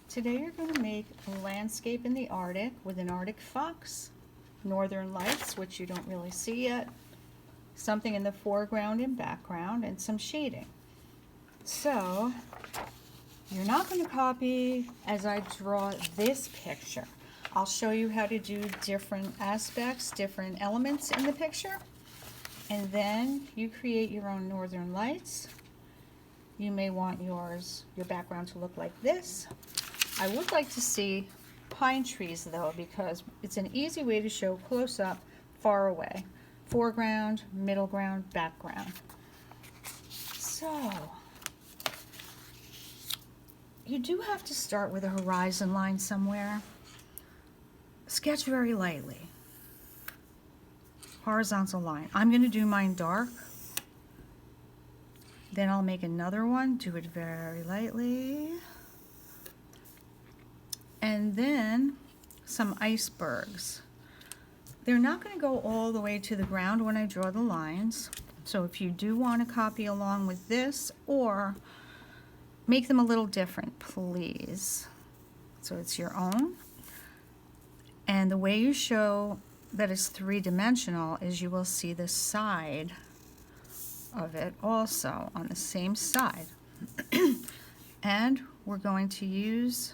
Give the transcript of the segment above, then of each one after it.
Today you're going to make a landscape in the Arctic with an Arctic fox, northern lights, which you don't really see yet, something in the foreground and background, and some shading. So you're not going to copy as I draw this picture. I'll show you how to do different aspects, different elements in the picture, and then you create your own northern lights. You may want your background to look like this. I would like to see pine trees though, because it's an easy way to show close up, far away. Foreground, middle ground, background. So, you do have to start with a horizon line somewhere. Sketch very lightly. Horizontal line. I'm going to do mine dark. Then I'll make another one, do it very lightly. And then some icebergs. They're not going to go all the way to the ground when I draw the lines. So if you do want to copy along with this or make them a little different, please. So it's your own. And the way you show that it's three-dimensional is you will see the side of it also on the same side. And we're going to use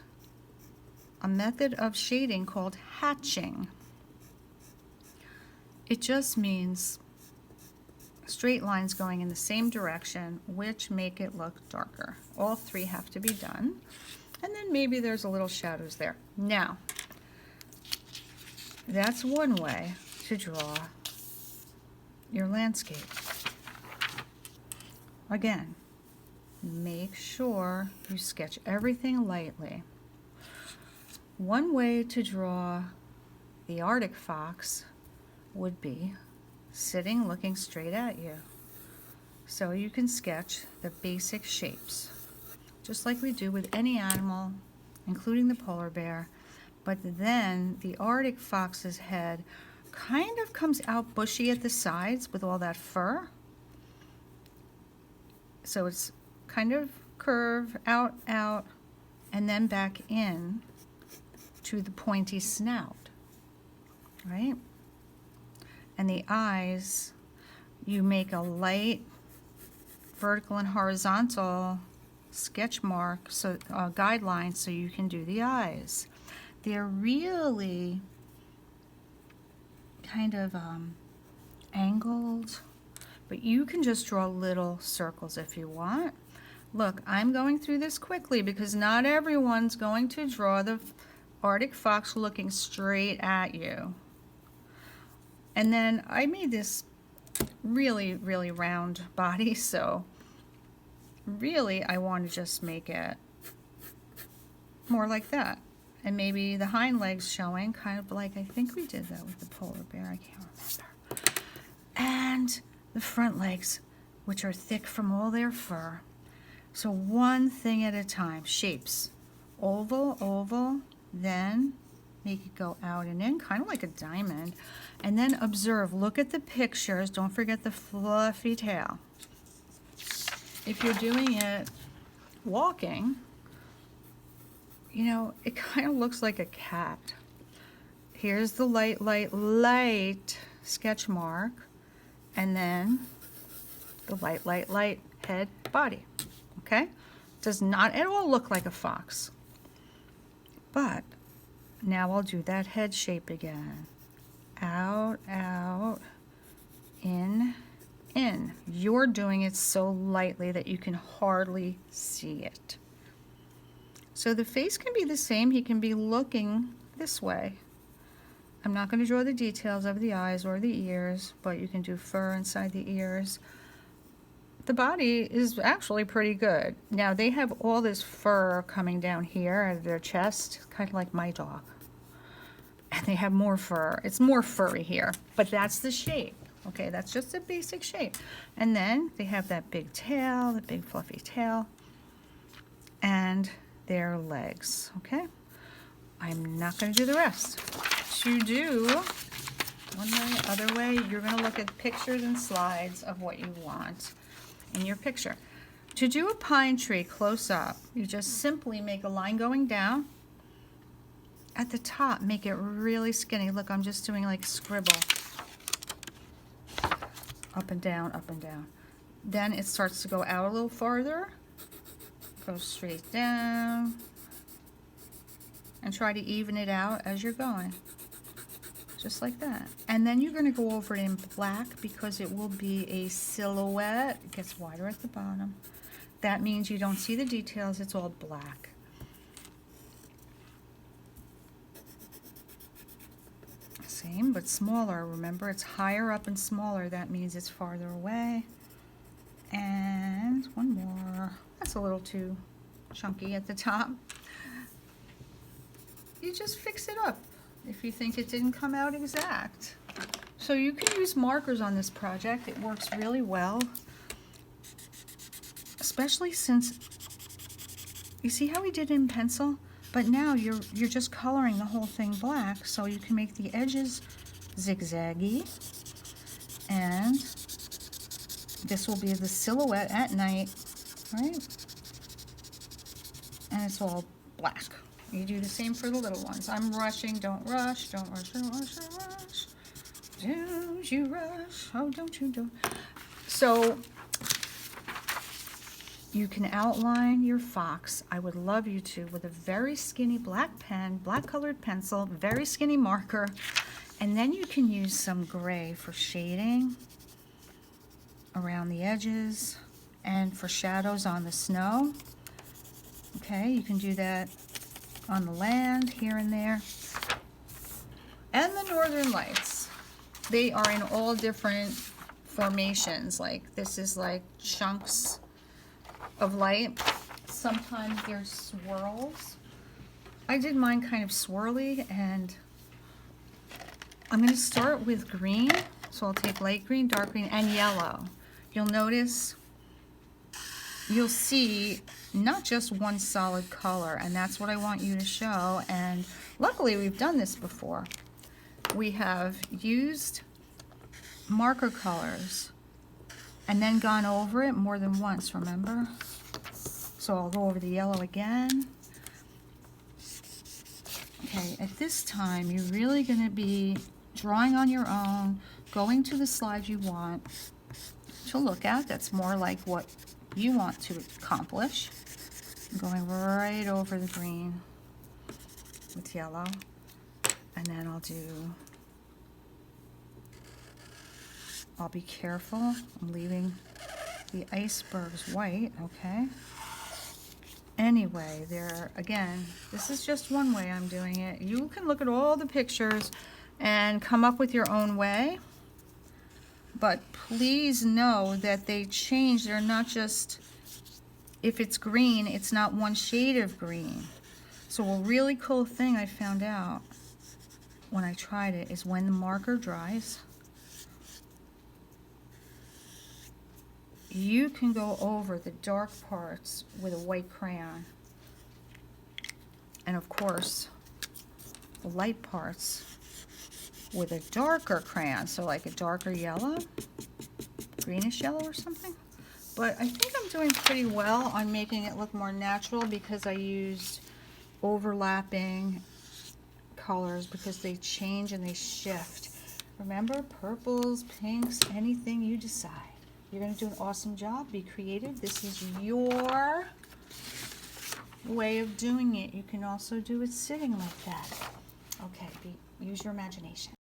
a method of shading called hatching. It just means straight lines going in the same direction, which make it look darker. All three have to be done. And then maybe there's a little shadows there. Now, that's one way to draw your landscape. Again, make sure you sketch everything lightly. One way to draw the Arctic fox would be sitting looking straight at you. So you can sketch the basic shapes, just like we do with any animal, including the polar bear. But then the Arctic fox's head kind of comes out bushy at the sides with all that fur. So it's kind of curve out, and then back in to the pointy snout, right? And the eyes, you make a light vertical and horizontal sketch mark, so guideline, so you can do the eyes. They're really kind of angled, but you can just draw little circles if you want. Look, I'm going through this quickly because not everyone's going to draw the Arctic fox looking straight at you. And then I made this really, really round body, so really I want to just make it more like that. And maybe the hind legs showing, kind of like I think we did that with the polar bear, I can't remember. And the front legs, which are thick from all their fur. So one thing at a time, shapes. Oval, oval, then make it go out and in, kind of like a diamond. And then observe, look at the pictures, don't forget the fluffy tail. If you're doing it walking, you know, it kind of looks like a cat. Here's the light, light, light sketch mark, and then the light, light, light head, body, okay? Does not at all look like a fox. But now I'll do that head shape again. Out, out, in, in. You're doing it so lightly that you can hardly see it. So the face can be the same. He can be looking this way. I'm not going to draw the details of the eyes or the ears, but you can do fur inside the ears. The body is actually pretty good. Now they have all this fur coming down here out of their chest, kind of like my dog. And they have more fur. It's more furry here, but that's the shape. Okay, that's just a basic shape. And then they have that big tail, the big fluffy tail, and their legs, okay? I'm not going to do the rest. To do one way, other way, you're going to look at pictures and slides of what you want in your picture. To do a pine tree close up, you just simply make a line going down. At the top, make it really skinny. Look, I'm just doing like scribble. Up and down, up and down. Then it starts to go out a little farther. Go straight down. And try to even it out as you're going. Just like that. And then you're going to go over it in black because it will be a silhouette. It gets wider at the bottom. That means you don't see the details, it's all black. Same, but smaller. Remember, it's higher up and smaller. That means it's farther away. And one more. That's a little too chunky at the top. You just fix it up if you think it didn't come out exact. So you can use markers on this project. It works really well. Especially since, you see how we did it in pencil? But now you're just coloring the whole thing black, so you can make the edges zigzaggy. And this will be the silhouette at night, right? And it's all black. You do the same for the little ones. I'm rushing, don't rush, don't rush, don't rush, don't rush. Don't you rush, oh don't you do. So you can outline your fox. I would love you to with a very skinny black pen, black colored pencil, very skinny marker, and then you can use some gray for shading around the edges and for shadows on the snow. Okay, you can do that on the land here and there. And the Northern Lights. They are in all different formations. Like this is like chunks of light. Sometimes there's swirls. I did mine kind of swirly, and I'm going to start with green. So I'll take light green, dark green, and yellow. You'll notice, you'll see not just one solid color, and that's what I want you to show. And luckily we've done this before. We have used marker colors and then gone over it more than once, remember? So I'll go over the yellow again. Okay, at this time, you're really gonna be drawing on your own, going to the slide you want to look at. That's more like what you want to accomplish. I'm going right over the green with yellow. And then I'll be careful. I'm leaving the icebergs white, okay? Anyway, again, this is just one way I'm doing it. You can look at all the pictures and come up with your own way. But please know that they change. They're not just, if it's green, it's not one shade of green. So a really cool thing I found out when I tried it is when the marker dries, you can go over the dark parts with a white crayon. And of course, the light parts with a darker crayon. So like a darker yellow, greenish yellow or something. But I think I'm doing pretty well on making it look more natural because I used overlapping colors because they change and they shift. Remember, purples, pinks, anything you decide. You're going to do an awesome job. Be creative. This is your way of doing it. You can also do it sitting like that. Okay, use your imagination.